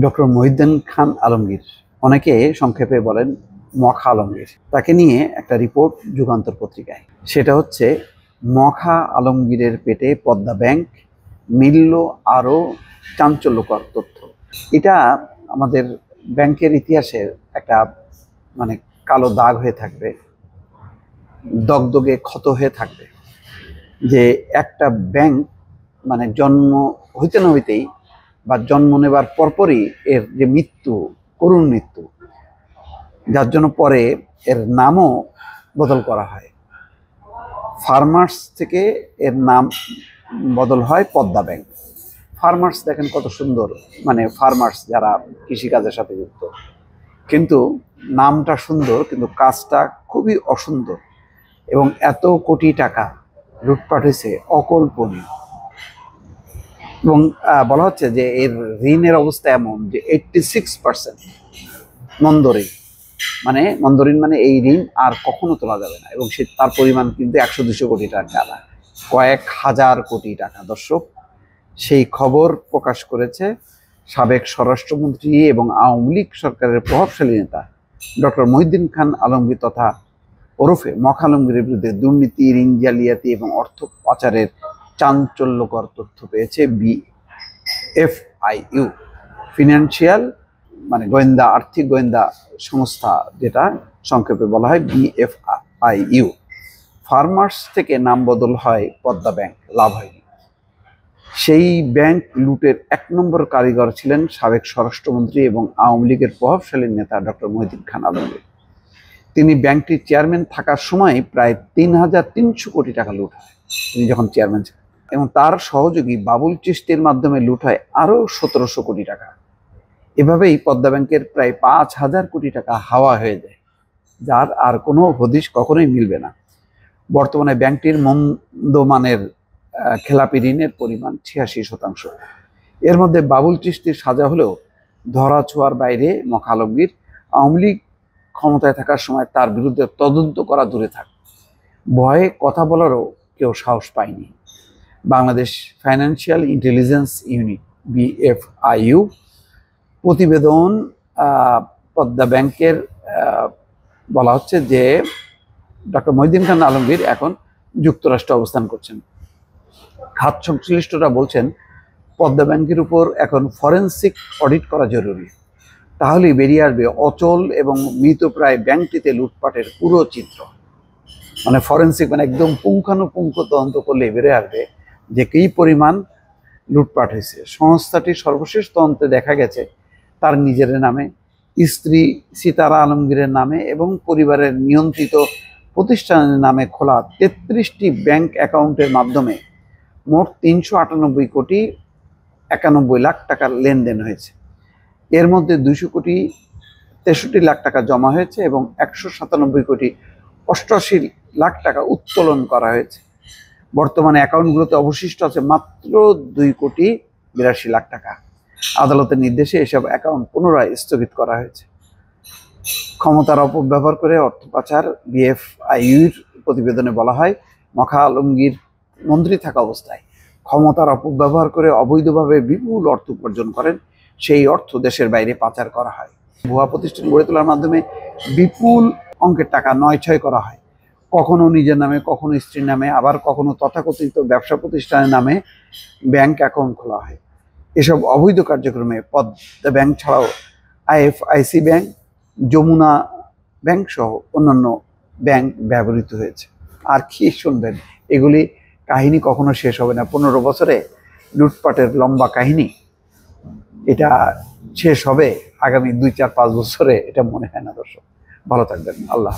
Doctor Mohiuddin Khan Alamgir, অনেকে সংক্ষেপে বলেন মখা আলমগীর, তাকে নিয়ে একটা রিপোর্ট যুগান্তর পত্রিকায়। সেটা হচ্ছে মখা আলমগীরের পেটে পদ্মা ব্যাংক, মিলল আরও চাঞ্চল্যকর তথ্য। এটা আমাদের ব্যাংকের ইতিহাসের একটা কালো দাগ হয়ে থাকবে, দগদগে ক্ষত হয়ে থাকবে, যে একটা ব্যাংক জন্ম হইতে না হইতেই বা জন্ম নেবার পরপরই এর যে মৃত্যু, করুণ মৃত্যু, যার জন্য পরে এর নামও বদল করা হয়। ফার্মার্স থেকে এর নাম বদল হয় পদ্মা ব্যাংক। ফার্মার্স দেখেন কত সুন্দর, ফার্মার্স যারা কৃষিকাজের সাথে যুক্ত, কিন্তু নামটা সুন্দর কিন্তু কাজটা খুবই অসুন্দর, এবং এত কোটি টাকা লুটপাট হয়েছে অকল্পনীয়। এবং বলা হচ্ছে যে এর ঋণের অবস্থা এমন যে 86% মন্দঋণ, মন্দঋণ এই ঋণ আর কখনো তোলা যাবে না, এবং তার পরিমাণ কিন্তু 100-200 কোটি টাকা না, কয়েক হাজার কোটি টাকা। দর্শক, সেই খবর প্রকাশ করেছে সাবেক স্বরাষ্ট্রমন্ত্রী এবং আওয়ামী লীগ সরকারের প্রভাবশালী নেতা ডক্টর মহিউদ্দিন খান আলমগীর তথা ওরফে মখা আলমগীরের বিরুদ্ধে দুর্নীতি, ঋণ জালিয়াতি এবং অর্থ পাচারের চাঞ্চল্যকর তথ্য পেয়েছে বিএফআইইউ, ফিনান্সিয়াল গোয়েন্দা, আর্থিক গোয়েন্দা সংস্থা, যেটা সংক্ষেপে বলা হয় বিএফআইইউ। ফার্মার্স থেকে নাম বদল হয় পদ্মা ব্যাংক, লাভ হয়নি। সেই ব্যাংক লুটের 1 নম্বর কারিগর ছিলেন সাবেক স্বরাষ্ট্রমন্ত্রী এবং আওয়ামী লীগের প্রভাবশালী নেতা ডক্টর মহিউদ্দিন খান আলমগীর। তিনি ব্যাংকটির চেয়ারম্যান থাকার সময় প্রায় 3300 কোটি টাকা লুট হয়, তিনি যখন চেয়ারম্যান ছিলেন, এবং তার সহযোগী বাবুল চিশতির মাধ্যমে লুট হয় আরও 1700 কোটি টাকা। এভাবেই পদ্মা ব্যাংকের প্রায় 5000 কোটি টাকা হাওয়া হয়ে যায়, যার আর কোনো হদিশ কখনোই মিলবে না। বর্তমানে ব্যাংকটির মন্দমানের খেলাপি ঋণের পরিমাণ 86%। এর মধ্যে বাবুল চিশতির সাজা হলেও ধরা ছোঁয়ার বাইরে মখা আলমগীর। আওয়ামী লীগ ক্ষমতায় থাকার সময় তার বিরুদ্ধে তদন্ত করা দূরে থাক, ভয়ে কথা বলারও কেউ সাহস পায়নি। Bangladesh financial intelligence unit BFIU প্রতিবেদন পদ্মা ব্যাংকের বলা হচ্ছে যে ডক্টর মহিউদ্দিন খান আলমগীর এখন যুক্তরাষ্ট্রে অবস্থান করছেন। খাত সংশ্লিষ্টরা বলছেন পদ্মা ব্যাংকের উপর এখন ফরেনসিক অডিট করা জরুরি, তাহলেই বেরিয়ে আসবে অচল এবং মৃতপ্রায় ব্যাংকটিতে লুটপাটের পুরো চিত্র। ফরেনসিক একদম পুঙ্খানুপুঙ্খ তদন্ত করলে বেরিয়ে আসবে যে কী পরিমাণ লুটপাট হয়েছে। সংস্থাটির সর্বশেষ তদন্তে দেখা গেছে তার নিজের নামে, স্ত্রী সিতারা আলমগীরের নামে এবং পরিবারের নিয়ন্ত্রিত প্রতিষ্ঠানের নামে খোলা 33টি ব্যাংক অ্যাকাউন্টের মাধ্যমে মোট 398 কোটি 91 লাখ টাকার লেনদেন হয়েছে। এর মধ্যে 200 কোটি 63 লাখ টাকা জমা হয়েছে এবং 197 কোটি 88 লাখ টাকা উত্তোলন করা হয়েছে। বর্তমানে অ্যাকাউন্টগুলোতে অবশিষ্ট আছে মাত্র 2 কোটি 82 লাখ টাকা। আদালতের নির্দেশে এসব অ্যাকাউন্ট পুনরায় স্থগিত করা হয়েছে। ক্ষমতার অপব্যবহার করে অর্থ পাচার। বিএফআইইউর প্রতিবেদনে বলা হয়, মখা আলমগীর মন্ত্রী থাকা অবস্থায় ক্ষমতার অপব্যবহার করে অবৈধভাবে বিপুল অর্থ উপার্জন করেন। সেই অর্থ দেশের বাইরে পাচার করা হয়। ভুয়া প্রতিষ্ঠান গড়ে তোলার মাধ্যমে বিপুল অঙ্কের টাকা নয়-ছয় করা হয়, কখনো নিজের নামে, কখনো স্ত্রীর নামে, আবার কখনো তথাকথিত ব্যবসা প্রতিষ্ঠানের নামে ব্যাংক অ্যাকাউন্ট খোলা হয়। এসব অবৈধ কার্যক্রমে পদ্মা ব্যাংক ছাড়াও আইএফআইসি ব্যাংক, যমুনা ব্যাংক সহ অন্যান্য ব্যাংক ব্যবহৃত হয়েছে। আর কি শুনবেন, এগুলি কাহিনী কখনো শেষ হবে না। 15 বছরে লুটপাটের লম্বা কাহিনী, এটা শেষ হবে আগামী 2-4-5 বছরে, এটা মনে হয় না। দর্শক, ভালো থাকবেন। আল্লাহ।